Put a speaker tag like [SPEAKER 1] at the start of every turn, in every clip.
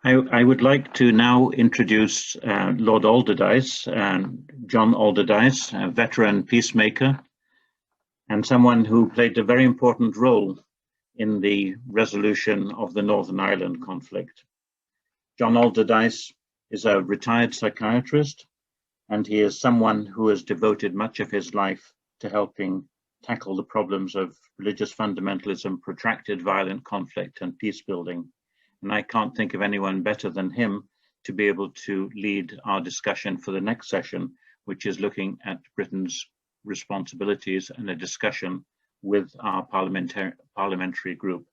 [SPEAKER 1] I would like to now introduce Lord Alderdice, John Alderdice, a veteran peacemaker and someone who played a very important role in the resolution of the Northern Ireland conflict. John Alderdice is a retired psychiatrist, and he is someone who has devoted much of his life to helping tackle the problems of religious fundamentalism, protracted violent conflict, and peace building. And I can't think of anyone better than him to be able to lead our discussion for the next session, which is looking at Britain's responsibilities and a discussion with our parliamentary group.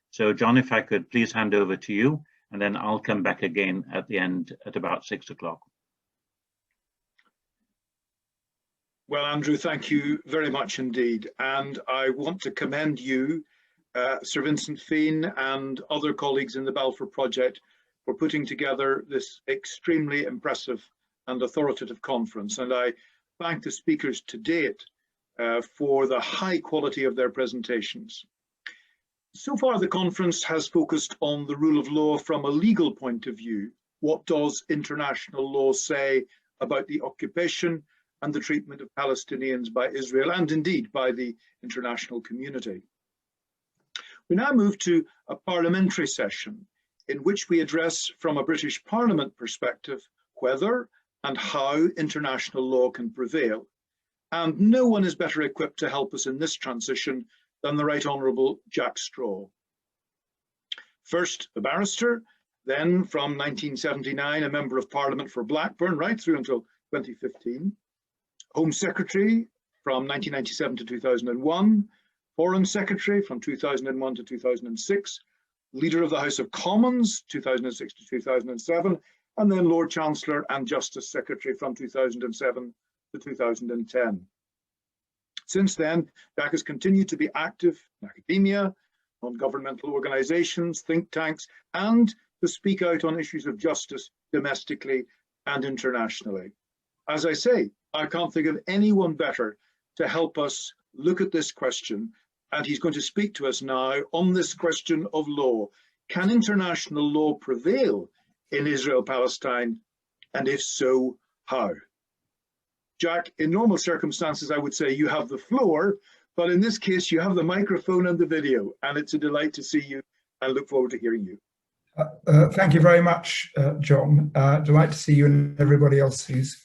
[SPEAKER 1] So John, if I could please hand over to you, and then I'll come back again at the end at about 6 o'clock.
[SPEAKER 2] Well, Andrew, thank you very much indeed. And I want to commend you, Sir Vincent Feen and other colleagues in the Balfour Project for putting together this extremely impressive and authoritative conference. And I thank the speakers to date for the high quality of their presentations. So far, the conference has focused on the rule of law from a legal point of view. What does international law say about the occupation and the treatment of Palestinians by Israel, and indeed by the international community? We now move to a parliamentary session in which we address from a British Parliament perspective whether and how international law can prevail. And no one is better equipped to help us in this transition than the Right Honourable Jack Straw. First a barrister, then from 1979 a Member of Parliament for Blackburn right through until 2015, Home Secretary from 1997 to 2001, Foreign Secretary from 2001 to 2006, Leader of the House of Commons 2006 to 2007, and then Lord Chancellor and Justice Secretary from 2007 to 2010. Since then, Jack has continued to be active in academia, non-governmental organisations, think tanks, and to speak out on issues of justice domestically and internationally. As I say, I can't think of anyone better to help us look at this question, and he's going to speak to us now on this question of law. Can international law prevail in Israel-Palestine, and if so, how? Jack, in normal circumstances, I would say you have the floor, but in this case, you have the microphone and the video, and it's a delight to see you and look forward to hearing you.
[SPEAKER 3] Thank you very much, John. Delight to see you and everybody else who's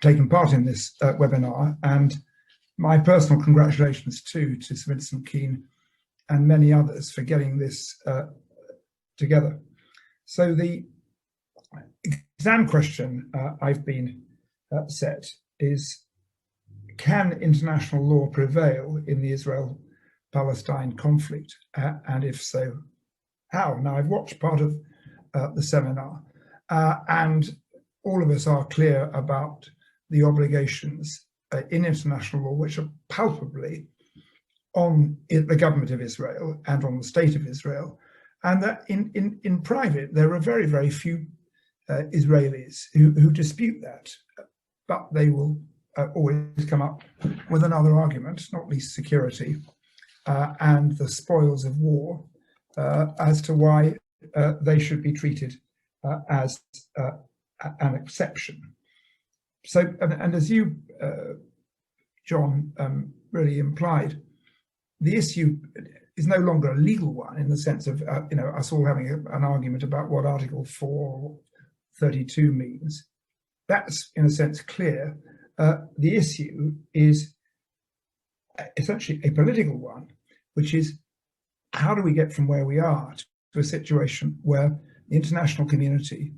[SPEAKER 3] taken part in this webinar, and my personal congratulations too to Sir Vincent Keen and many others for getting this together. So the exam question I've been set is, can international law prevail in the Israel-Palestine conflict? And if so, how? Now, I've watched part of the seminar and all of us are clear about the obligations in international law, which are palpably on the government of Israel and on the state of Israel, and that in private there are very, very few Israelis who dispute that, but they will always come up with another argument, not least security and the spoils of war, as to why they should be treated as an exception. So, and as you, John, really implied, the issue is no longer a legal one in the sense of us all having an argument about what Article 432 means. That's in a sense clear. The issue is essentially a political one, which is how do we get from where we are to a situation where the international community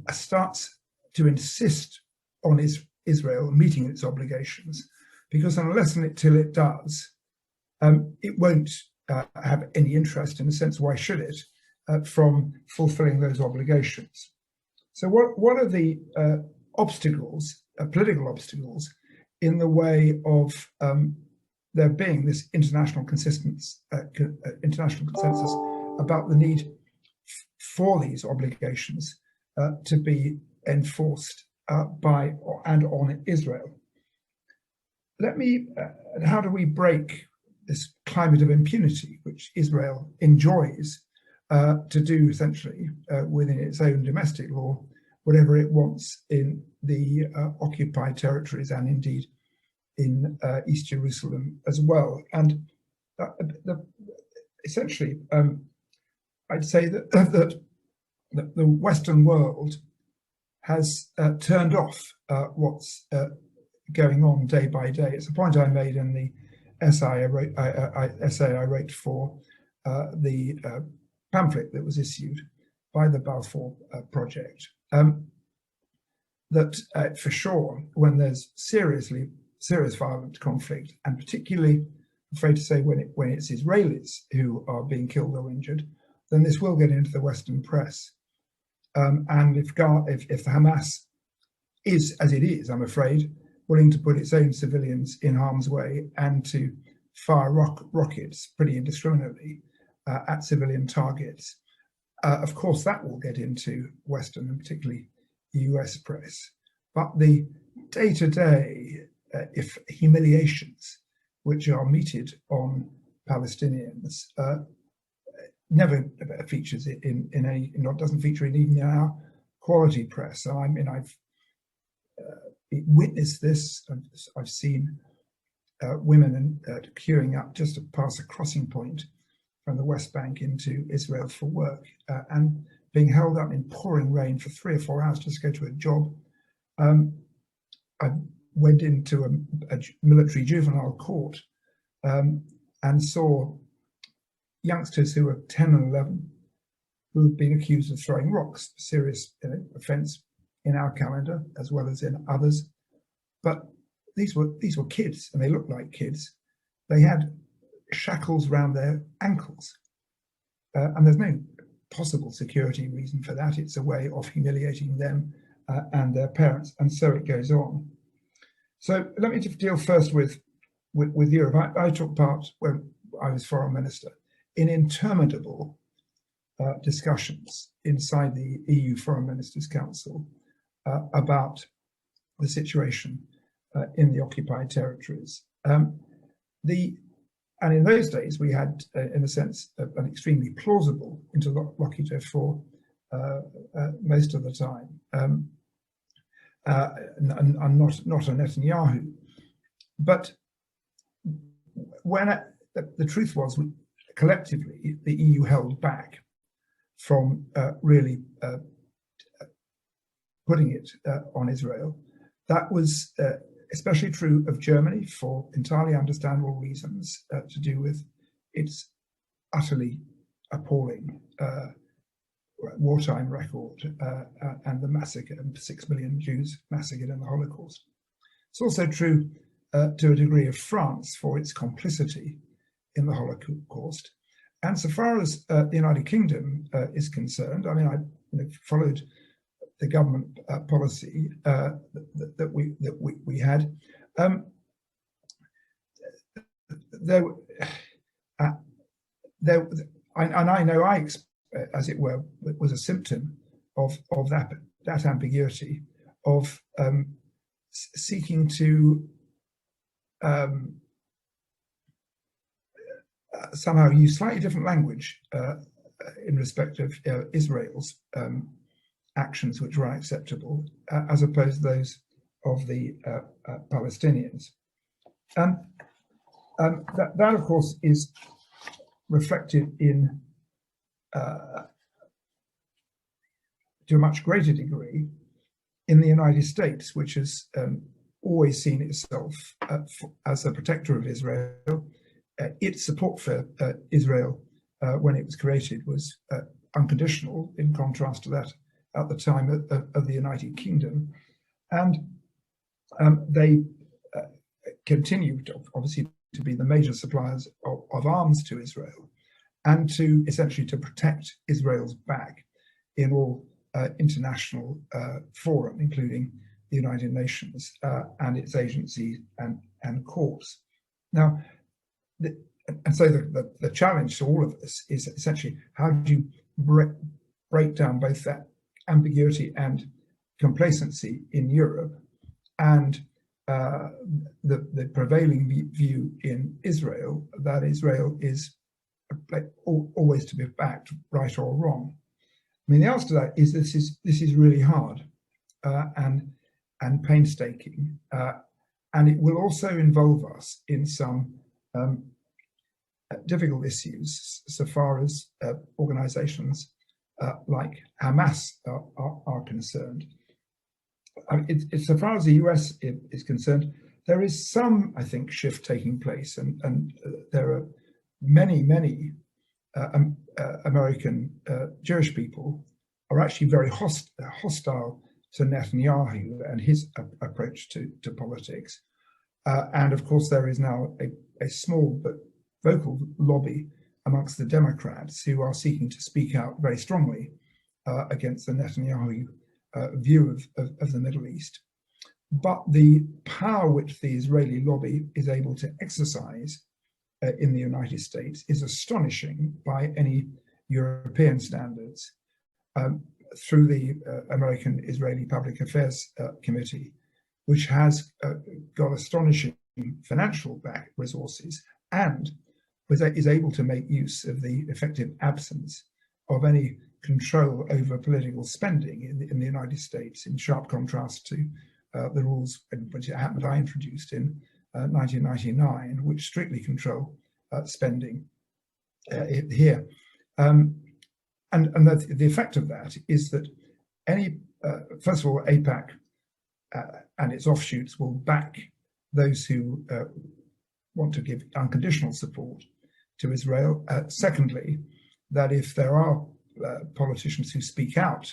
[SPEAKER 3] starts to insist on Israel meeting its obligations, because unless and until it does, it won't have any interest, in a sense, why should it, from fulfilling those obligations. So what are the obstacles, political obstacles, in the way of there being this international consensus about the need for these obligations to be enforced by and on Israel? How do we break this climate of impunity which Israel enjoys to do essentially within its own domestic law whatever it wants in the occupied territories and indeed in East Jerusalem as well. And essentially, I'd say that, the Western world has turned off what's going on day by day. It's a point I made in the essay I wrote for the pamphlet that was issued by the Balfour Project. That for sure, when there's serious violent conflict, and particularly, I'm afraid to say, when it's Israelis who are being killed or injured, then this will get into the Western press. And if the Hamas is, as it is, I'm afraid, willing to put its own civilians in harm's way and to fire rockets pretty indiscriminately at civilian targets, of course that will get into Western and particularly US press. But the day-to-day if humiliations which are meted on Palestinians never features in any, doesn't feature even in our quality press. So I mean, I've witnessed this. I've seen women queuing up just to pass a crossing point from the West Bank into Israel for work, and being held up in pouring rain for 3 or 4 hours just to go to a job. I went into a military juvenile court and saw youngsters who were 10 and 11 who had been accused of throwing rocks, serious offence in our calendar as well as in others. But these were kids, and they looked like kids. They had shackles around their ankles, and there's no possible security reason for that. It's a way of humiliating them and their parents, and so it goes on. So let me deal first with Europe. I took part, when I was foreign minister, in interminable discussions inside the EU Foreign Ministers' Council about the situation in the occupied territories. And in those days, we had, in a sense, an extremely plausible interlocutor for most of the time, and not a Netanyahu. But when the truth was, collectively, the EU held back from really putting it on Israel. That was especially true of Germany for entirely understandable reasons to do with its utterly appalling wartime record and the massacre, 6 million Jews massacred in the Holocaust. It's also true to a degree of France for its complicity in the Holocaust. And so far as the United Kingdom is concerned, I mean, I followed the government policy that we had. I know as it were, was a symptom of that ambiguity of seeking to somehow use slightly different language in respect of Israel's actions which were unacceptable, as opposed to those of the Palestinians. And that, of course, is reflected in, to a much greater degree, in the United States, which has always seen itself as a protector of Israel. Its support for Israel when it was created was unconditional, in contrast to that at the time of the United Kingdom. And they continued, obviously, to be the major suppliers of arms to Israel, and to essentially to protect Israel's back in all international fora, including the United Nations and its agencies and courts. Now, so the challenge to all of us is essentially, how do you break down both that ambiguity and complacency in Europe and the prevailing view in Israel, that Israel is always to be backed, right or wrong. I mean, the answer to that is this is really hard and painstaking, and it will also involve us in some difficult issues so far as organisations like Hamas are concerned. So far as the US is concerned, there is some, I think, shift taking place, and there are many American Jewish people are actually very hostile to Netanyahu and his approach to politics. And of course, there is now a small but vocal lobby amongst the Democrats who are seeking to speak out very strongly against the Netanyahu view of the Middle East. But the power which the Israeli lobby is able to exercise in the United States is astonishing by any European standards. Through the American Israeli Public Affairs Committee, which has got astonishing financial resources and is able to make use of the effective absence of any control over political spending in the United States, in sharp contrast to the rules which I introduced in 1999, which strictly control spending here. And the effect of that is that first of all, AIPAC and its offshoots will back those who want to give unconditional support to Israel. Secondly, that if there are politicians who speak out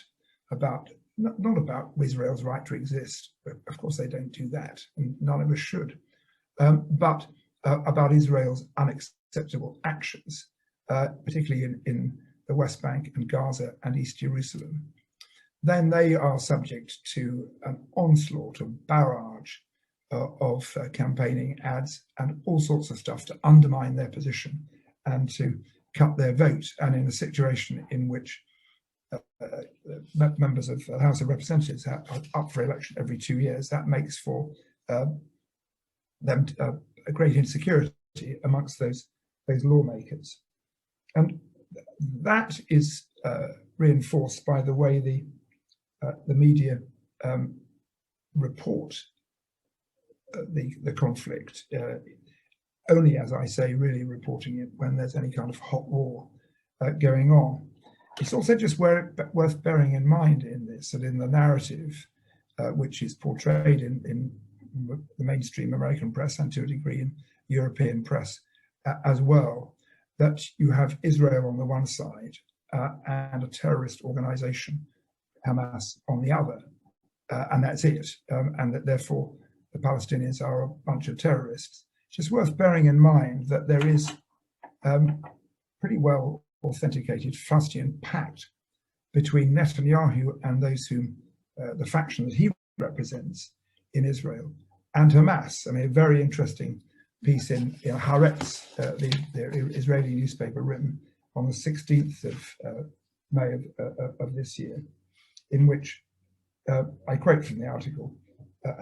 [SPEAKER 3] about, not about Israel's right to exist, of course they don't do that, and none of us should, but about Israel's unacceptable actions, particularly in the West Bank and Gaza and East Jerusalem, then they are subject to an onslaught, a barrage of campaigning ads and all sorts of stuff to undermine their position and to cut their vote. And in a situation in which members of the House of Representatives are up for election every 2 years, that makes for them a great insecurity amongst those lawmakers. And that is reinforced by the way the media report the conflict, only, as I say, really reporting it when there's any kind of hot war going on. It's also just worth bearing in mind in this, that in the narrative which is portrayed in the mainstream American press and to a degree in European press as well, that you have Israel on the one side and a terrorist organization, Hamas, on the other, and that's it, and that therefore the Palestinians are a bunch of terrorists. It's just worth bearing in mind that there is pretty well authenticated Faustian pact between Netanyahu and those whom the faction that he represents in Israel and Hamas. I mean, a very interesting piece in Haaretz, the Israeli newspaper, written on the 16th of May of this year, in which I quote from the article,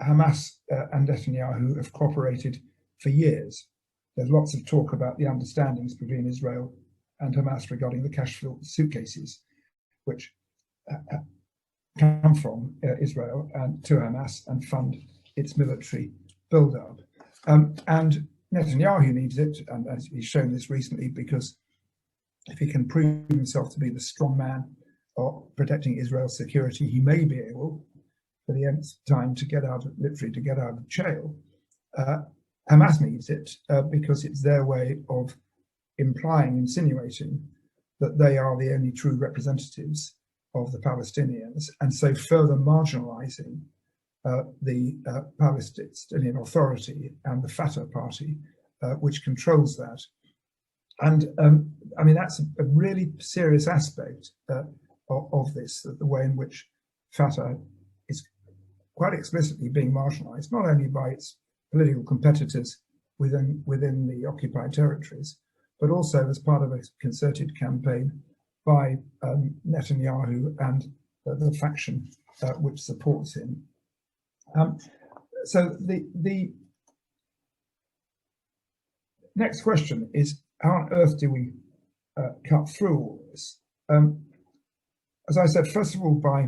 [SPEAKER 3] Hamas and Netanyahu have cooperated for years. There's lots of talk about the understandings between Israel and Hamas regarding the cash-filled suitcases, which come from Israel and to Hamas and fund its military build-up. And Netanyahu needs it, and as he's shown this recently, because if he can prove himself to be the strong man of protecting Israel's security, he may be able, for the nth time, to literally get out of jail. Hamas needs it because it's their way of insinuating that they are the only true representatives of the Palestinians, and so further marginalizing the Palestinian Authority and the Fatah party, which controls that. And I mean, that's a really serious aspect of this, the way in which Fatah is quite explicitly being marginalized, not only by its political competitors within the occupied territories, but also as part of a concerted campaign by Netanyahu and the faction which supports him. So the next question is, how on earth do we cut through all this. As I said, first of all, by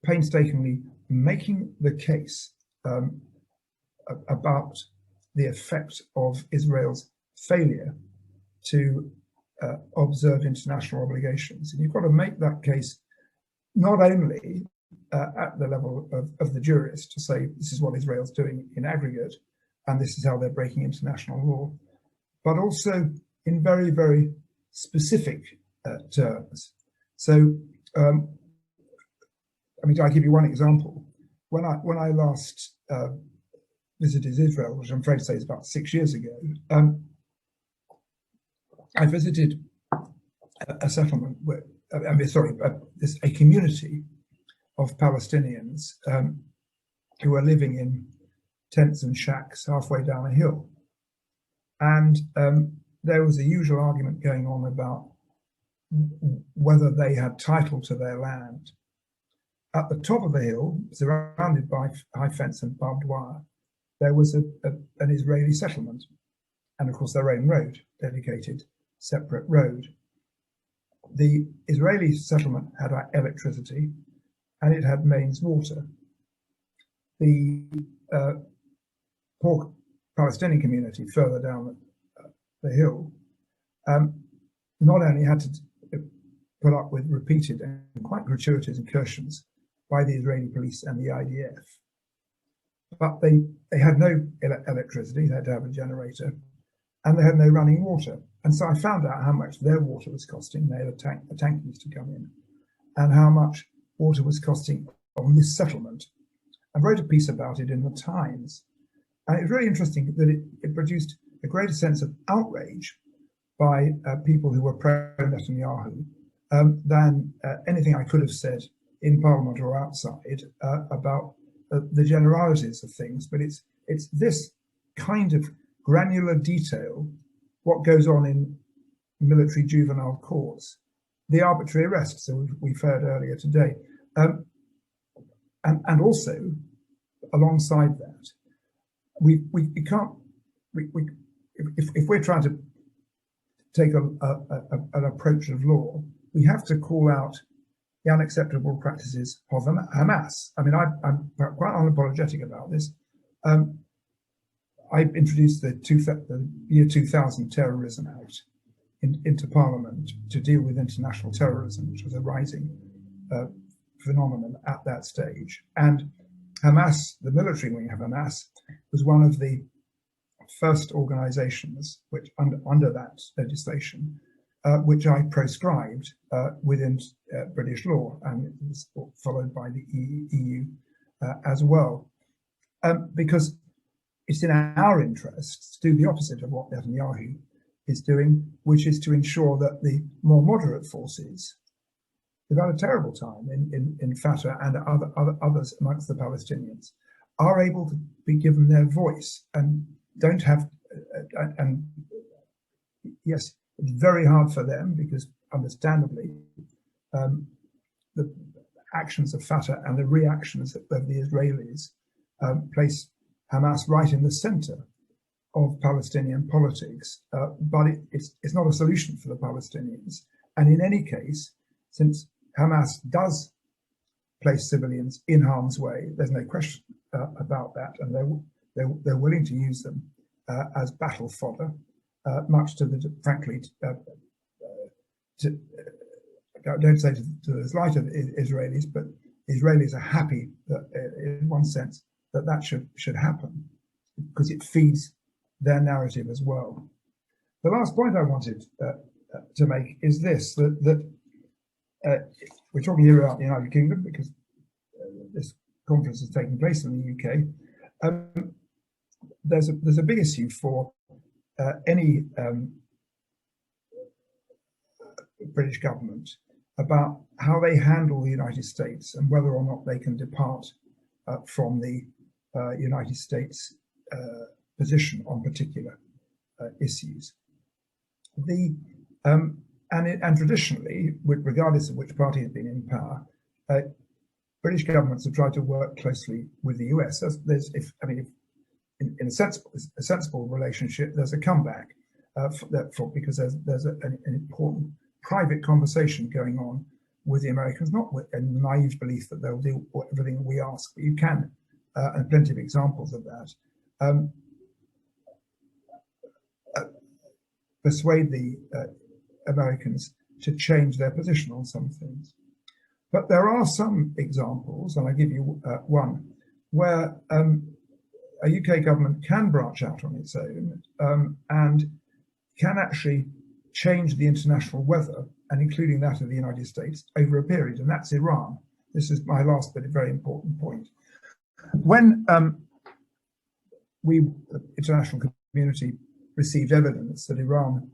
[SPEAKER 3] painstakingly making the case about the effect of Israel's failure to observe international obligations. And you've got to make that case not only at the level of the jurists to say this is what Israel's doing in aggregate and this is how they're breaking international law, but also in very, very specific terms. So, I mean, I'll give you one example. When I last visited Israel, which I'm afraid to say is about 6 years ago, I visited a settlement where, a community of Palestinians who are living in tents and shacks halfway down a hill. And there was a usual argument going on about whether they had title to their land. At the top of the hill, surrounded by high fence and barbed wire, there was an Israeli settlement, and of course their own road, dedicated separate road. The Israeli settlement had electricity, and it had mains water. The poor Palestinian community further down the hill not only had to put up with repeated and quite gratuitous incursions by the Israeli police and the IDF, but they had no electricity, they had to have a generator, and they had no running water. And so I found out how much their water was costing. They had a tank used to come in, and how much water was costing on this settlement. I wrote a piece about it in the Times, and it was really interesting that it produced a greater sense of outrage by people who were pro-Netanyahu than anything I could have said in Parliament or outside about the generalities of things. But it's this kind of granular detail, what goes on in military juvenile courts, the arbitrary arrests that we've heard earlier today, and also alongside that, we can't, if we're trying to take an approach of law, we have to call out the unacceptable practices of Hamas. I mean, I'm quite unapologetic about this. I introduced the year 2000 Terrorism Act into Parliament to deal with international terrorism, which was a rising phenomenon at that stage. And Hamas, the military wing of Hamas, was one of the first organizations which under that legislation, which I proscribed within British law, and it was followed by the EU as well, because it's in our interests to do the opposite of what Netanyahu is doing, which is to ensure that the more moderate forces, who've had a terrible time in Fatah and others amongst the Palestinians, are able to be given their voice and don't have, and yes, it's very hard for them because understandably the actions of Fatah and the reactions of the Israelis place Hamas right in the center of Palestinian politics, but it's not a solution for the Palestinians. And in any case, since Hamas does place civilians in harm's way, there's no question about that, and they're willing to use them as battle fodder, much to the, frankly, I don't say to the slight of Israelis, but Israelis are happy that, in one sense, that should happen, because it feeds their narrative as well. The last point I wanted to make is this: that we're talking here about the United Kingdom because this conference is taking place in the UK. There's a big issue for any British government about how they handle the United States and whether or not they can depart from the United States position on particular issues. And traditionally, regardless of which party has been in power, British governments have tried to work closely with the US. In a sensible relationship, there's a comeback. because there's an important private conversation going on with the Americans, not with a naive belief that they'll do everything we ask, but you can, and plenty of examples of that, persuade the Americans to change their position on some things. But there are some examples, and I'll give you one, where a UK government can branch out on its own and can actually change the international weather, and including that of the United States, over a period, and that's Iran. This is my last but a very important point. When the international community received evidence that Iran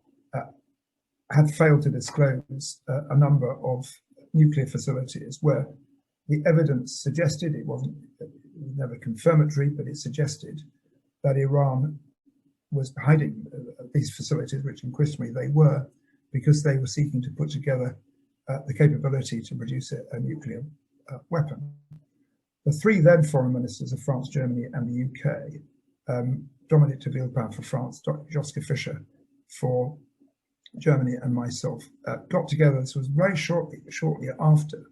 [SPEAKER 3] had failed to disclose a number of nuclear facilities where the evidence suggested, it was never confirmatory, but it suggested that Iran was hiding these facilities, which unquestionably they were, because they were seeking to put together the capability to produce a nuclear weapon. The three then foreign ministers of France, Germany, and the UK, Dominique de Villepin for France, Dr. Joschka Fischer for Germany, and myself, got together. This was very shortly after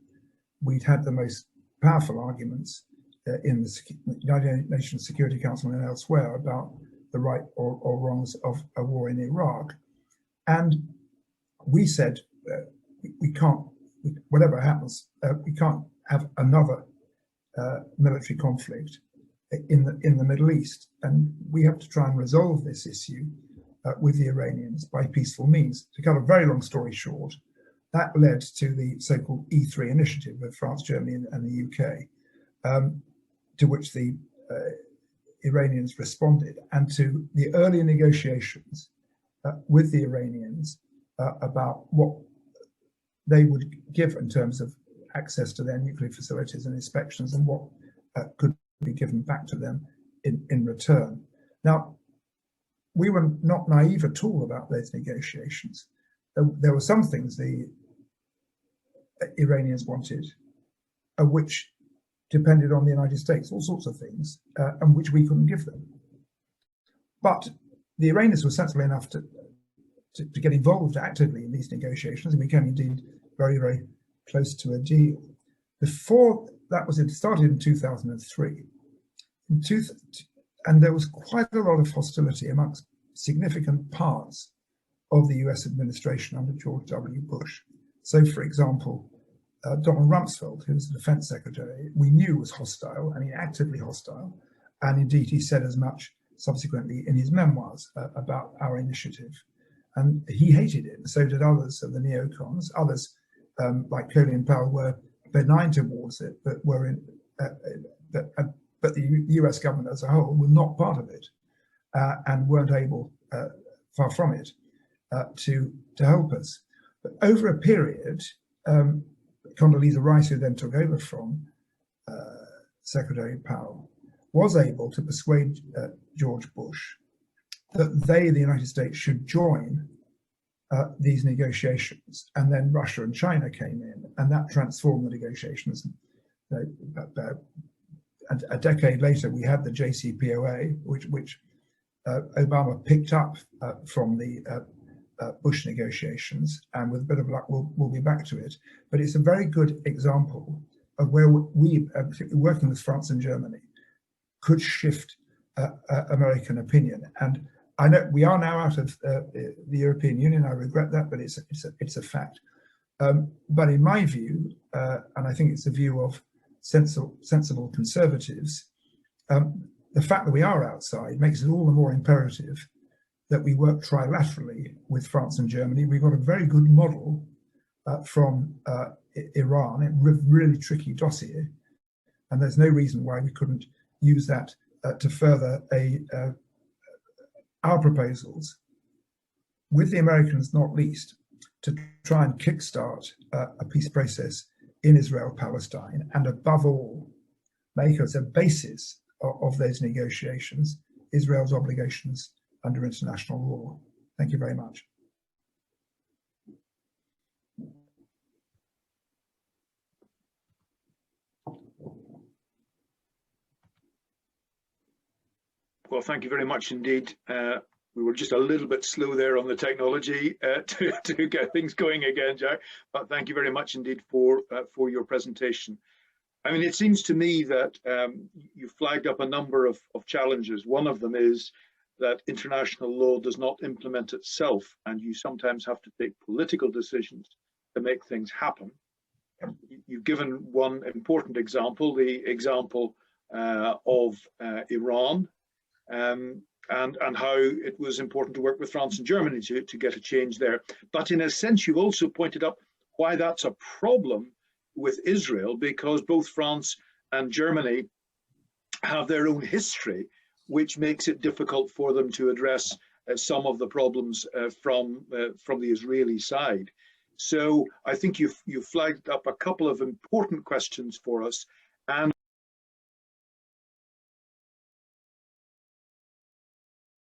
[SPEAKER 3] we'd had the most powerful arguments in the United Nations Security Council and elsewhere about the right or wrongs of a war in Iraq. And we said, we can't, whatever happens, we can't have another military conflict in the Middle East. And we have to try and resolve this issue with the Iranians by peaceful means. To cut a very long story short, that led to the so-called E3 initiative of France, Germany, and the UK, to which the Iranians responded, and to the early negotiations with the Iranians about what they would give in terms of access to their nuclear facilities and inspections, and what could be given back to them in return. Now, we were not naive at all about those negotiations. There were some things the Iranians wanted, which depended on the United States, all sorts of things, and which we couldn't give them. But the Iranians were sensible enough to get involved actively in these negotiations, and became indeed very, very close to a deal. Before that was, it started in 2003. And there was quite a lot of hostility amongst significant parts of the US administration under George W. Bush. So, for example, Donald Rumsfeld, who was the defense secretary, we knew was hostile, and actively hostile. And indeed, he said as much subsequently in his memoirs about our initiative. And he hated it, and so did others of the neocons. Others, like Coley and Powell, were benign towards it, but were in, but the US government as a whole were not part of it, and weren't able, far from it, to help us. But over a period, Condoleezza Rice, who then took over from Secretary Powell, was able to persuade George Bush that they, the United States, should join these negotiations. And then Russia and China came in, and that transformed the negotiations. And a decade later, we had the JCPOA, which Obama picked up from the Bush negotiations, and with a bit of luck, we'll be back to it. But it's a very good example of where we, particularly working with France and Germany, could shift American opinion. And I know we are now out of the European Union. I regret that, but it's a fact. But in my view, and I think it's the view of sensible conservatives, the fact that we are outside makes it all the more imperative that we work trilaterally with France and Germany. We've got a very good model from Iran, a really tricky dossier, and there's no reason why we couldn't use that to further our proposals, with the Americans not least, to try and kickstart a peace process in Israel, Palestine, and above all, make as a basis of those negotiations Israel's obligations under international law. Thank you very much.
[SPEAKER 2] Well, thank you very much indeed, We were just a little bit slow there on the technology to get things going again, Jack. But thank you very much indeed for your presentation. I mean, it seems to me that you flagged up a number of challenges. One of them is that international law does not implement itself, and you sometimes have to take political decisions to make things happen. You've given one important example, the example of Iran, and how it was important to work with France and Germany to get a change there. But in a sense, you've also pointed up why that's a problem with Israel, because both France and Germany have their own history, which makes it difficult for them to address some of the problems from the Israeli side. So I think you've flagged up a couple of important questions for us, and